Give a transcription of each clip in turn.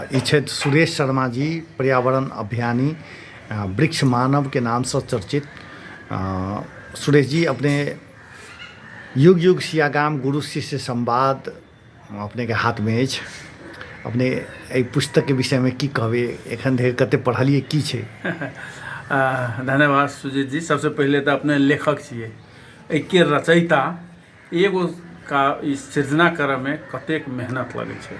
ई छथि सुरेश शर्मा जी, पर्यावरण अभियानी, वृक्ष मानव के नाम से चर्चित। सुरेश जी, अपने युग युग सियागाम गुरु शिष्य संवाद अपने के हाथ में अछि। अपने एहि पुस्तक के विषय में की कहबे? एखन धरि कते पढ़लिए, की छै? धन्यवाद सुजीत जी। सबसे पहले तो अपने लेखक छिए, एके रचयिता। एगो का सृजना करे में कतेक मेहनत लगे छै,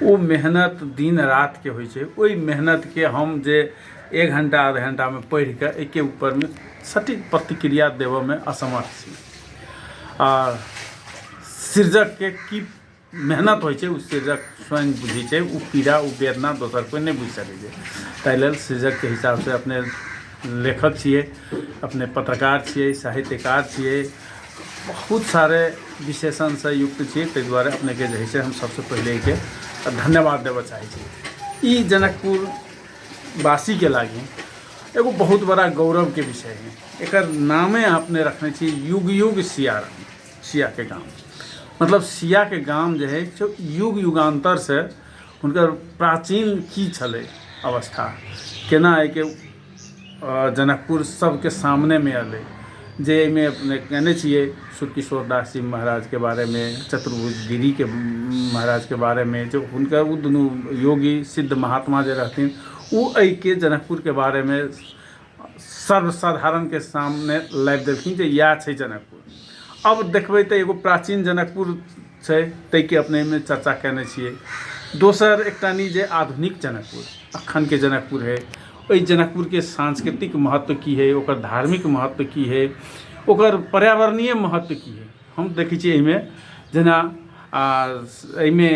वो मेहनत दिन रात के होइ छै। ओहि मेहनत के हम जे 1 घंटा आधा घंटा में पढ़ के एके ऊपर में सटीक प्रतिक्रिया देव में असमर्थ छी। सृजक के की मेहनत होइ छै, उ सृजक स्वयं बुझै छै। उ पीड़ा, उ वेदना दोसर कोई नहीं बुझ सकै छै। ताहि लेल सृजक के हिसाब से अपने लेखक छिए, अपने पत्रकार छिए, साहित्यकार छिए, बहुत सारे विशेषण से युक्त छिए। ताहि दुआरे अपने के जे है हम सबसे पहले के धन्यवाद देव चाहे छी। ई जनकपुर वासी के लागी एगो बहुत बड़ा गौरव के विषय है। एकर नामे आपने रखने छी युग युग सियाराम, सिया के गांव। मतलब सिया के गांव जो है जो युग युगांतर से उनकर प्राचीन की छले अवस्था, केना है कि जनकपुर सबके सामने में अले। जे में अपने कहने छिए सुरकिशोर दास जी महाराज के बारे में, चतुर्भुज गिरी के महाराज के बारे में, जो उनका वो दोनों योगी सिद्ध महात्मा जो रहती, वो के जनकपुर के बारे में सर्वसाधारण के सामने लाबि देलखिन जे या छै जनकपुर। अब देखबै तो एगो प्राचीन जनकपुर छै, तै के अपने में चर्चा करने छिए। दोसर एकटानी जे आधुनिक जनकपुर अखन के जनकपुर है, ओहि जनकपुर के सांस्कृतिक महत्व की है, ओकर धार्मिक महत्व की है, ओकर पर्यावरणीय महत्व की है। हम देखै छिए एहिमे जेना एहिमे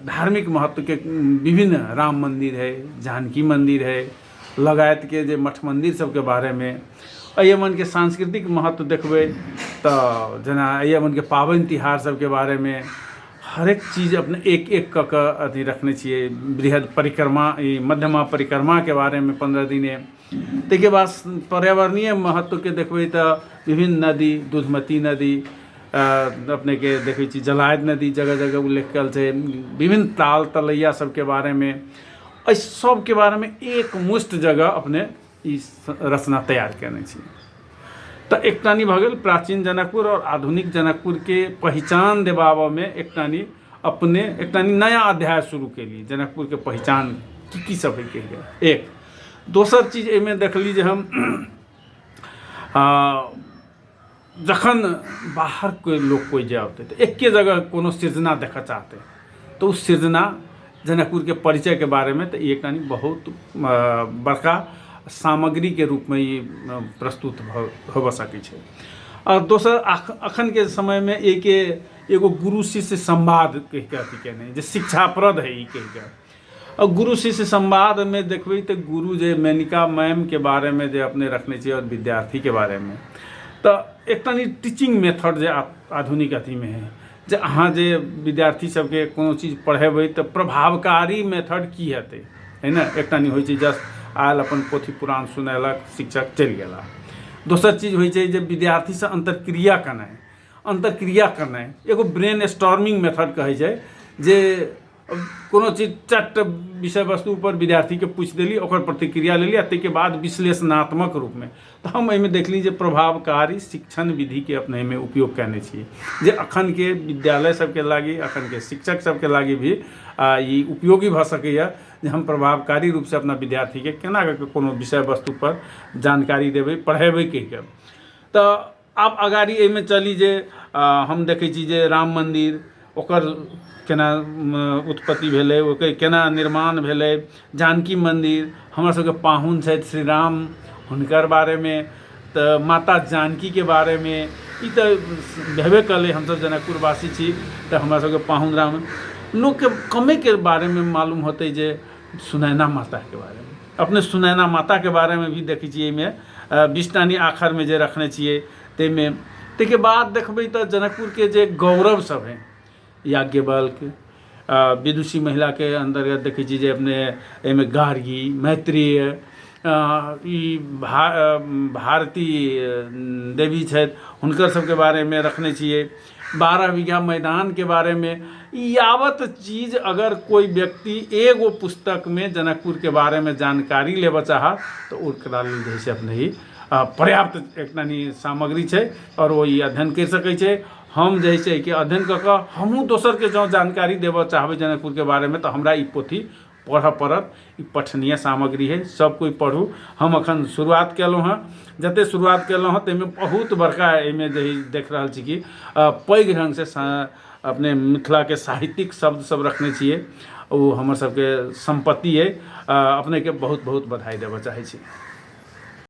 धार्मिक महत्व के विभिन्न राम मंदिर है, जानकी मंदिर है, लगायत के जे मठ मंदिर सब के बारे में। अयमन के सांस्कृतिक महत्व देखबै तो जेना अयमन के पाबनि तिहार सब के बारे में हर एक चीज़ अपने एक एक क अथी रखने छिए। बृहद परिक्रमा, मध्यमा परिक्रमा के बारे में 15 दिने। ताहिके बाद पर्यावरणीय महत्व के देखबै तो विभिन्न नदी, दूधमती नदी, अपने के देखै छी जलायत नदी जगह जगह उल्लेख कल छै, विभिन्न ताल तलैया सब के बारे में। इस सब के बारे में एक मुश्त जगह अपने इस रचना तैयार करने छी। तो एकटानी भऽ गेल प्राचीन जनकपुर और आधुनिक जनकपुर के पहचान देबाबऽ में एकटानी अपने एकटानी नया अध्याय शुरू के लिए जनकपुर के पहचान की सब है के। एक दोसर चीज एहिमे देखली जे हम जखन बाहर के लोग कोई जाए होते तो एक जगह कोनो सृजना देखा चाहते, तो उस सृजना जनकपुर के परिचय के बारे में तो एकटानी बहुत बड़का सामग्री के रूप में ये प्रस्तुत हो सकै छै। और दोसर अखन के समय में एगो गुरु शिष्य संवाद कह के अथी कहने जो शिक्षाप्रद है ई कह के। और गुरु शिष्य संवाद में देखबै तो गुरु जे मेनिका मैम के बारे में जो अपने रखने चाहिए और विद्यार्थी के बारे में, तो एकटानी टीचिंग मेथड जे आधुनिक अथी में है, जे अहाँ जे विद्यार्थी सबके कोनो चीज पढ़ेबै तो प्रभावकारी मेथड की हेतै, है ना। एकटानी होइ छै जस्ट आयल अपन पोथी पुराण सुनेलक, शिक्षक चलि गेला। दोसर चीज होइ छै जे विद्यार्थी से अंतरक्रिया करनाइ एगो ब्रेन स्टॉर्मिंग मेथड कहै छै, जे कोनो चीज चट विषय वस्तु पर विद्यार्थी के पूछ देली, ओकर प्रतिक्रिया लेली, ताहिके बाद विश्लेषणात्मक रूप में। तो हम एहिमे देखली जे प्रभावकारी शिक्षण विधि के अपने में उपयोग करने छिए, जे अखन के विद्यालय सबके लागी, अखन के शिक्षक सबके लागी भी ई उपयोगी भ सकैया, जे हम प्रभावकारी रूप से अपना विद्यार्थी के केना के कोनो विषय वस्तु पर जानकारी देबै, पढ़ेबै के। तो आब अगाड़ी एहिमे चली जे हम देखै छी जे राम मंदिर, ओकर केना उत्पत्ति भेलै, ओकर केना निर्माण भेलै, जानकी मंदिर, हमर सबके पाहुन छथि श्री राम, हुनकर बारे में, तो माता जानकी के बारे में। ई तो भेबे कले, हम सब जनकपुर वासी छी तो हमरा सबके पाहुन राम। लोग के कमे के बारे में मालूम होते जे सुनैना माता के बारे में। अपने सुनैना माता के बारे में भी देखै छिए में 20टानी आखर में जे रखने छिए। ताहिके बाद देखबै तो जनकपुर के जे गौरव सब हैं, याज्ञवल्क, विदुषी महिला के अंतर्गत देखै छी जे अपने एहिमे गार्गी, मैत्रेय, ई भारती देवी छथि, हुनकर सबके बारे में रखने छिए। 12 बीघा मैदान के बारे में यावत चीज अगर कोई व्यक्ति एगो पुस्तक में जनकपुर के बारे में जानकारी लेबऽ चाहत तो ओकरा लेल जे छै अपने ही पर्याप्त एक सामग्री छै और वो ई अध्ययन कर सकै छै। हम जे छै कि अध्ययन कऽ कऽ हमहूँ दोसर के जँ जानकारी देबऽ चाहबै जनकपुर के बारे में तो हमरा ई पोथी पढ़ऽ पड़त। ई पठनीय सामग्री है, सब कोई पढ़ू। हम अखन शुरुआत केलहुँ हँ, जते शुरुआत केलहुँ हँ ताहिमे बहुत बड़का एहिमे जे देख रहल छी कि पैघ ढंग से अपने मिथिला के साहित्यिक शब्द सब रखने छियै, वो हमर सबके संपत्ति है। अपने के बहुत बहुत बधाई देबऽ चाहै छी।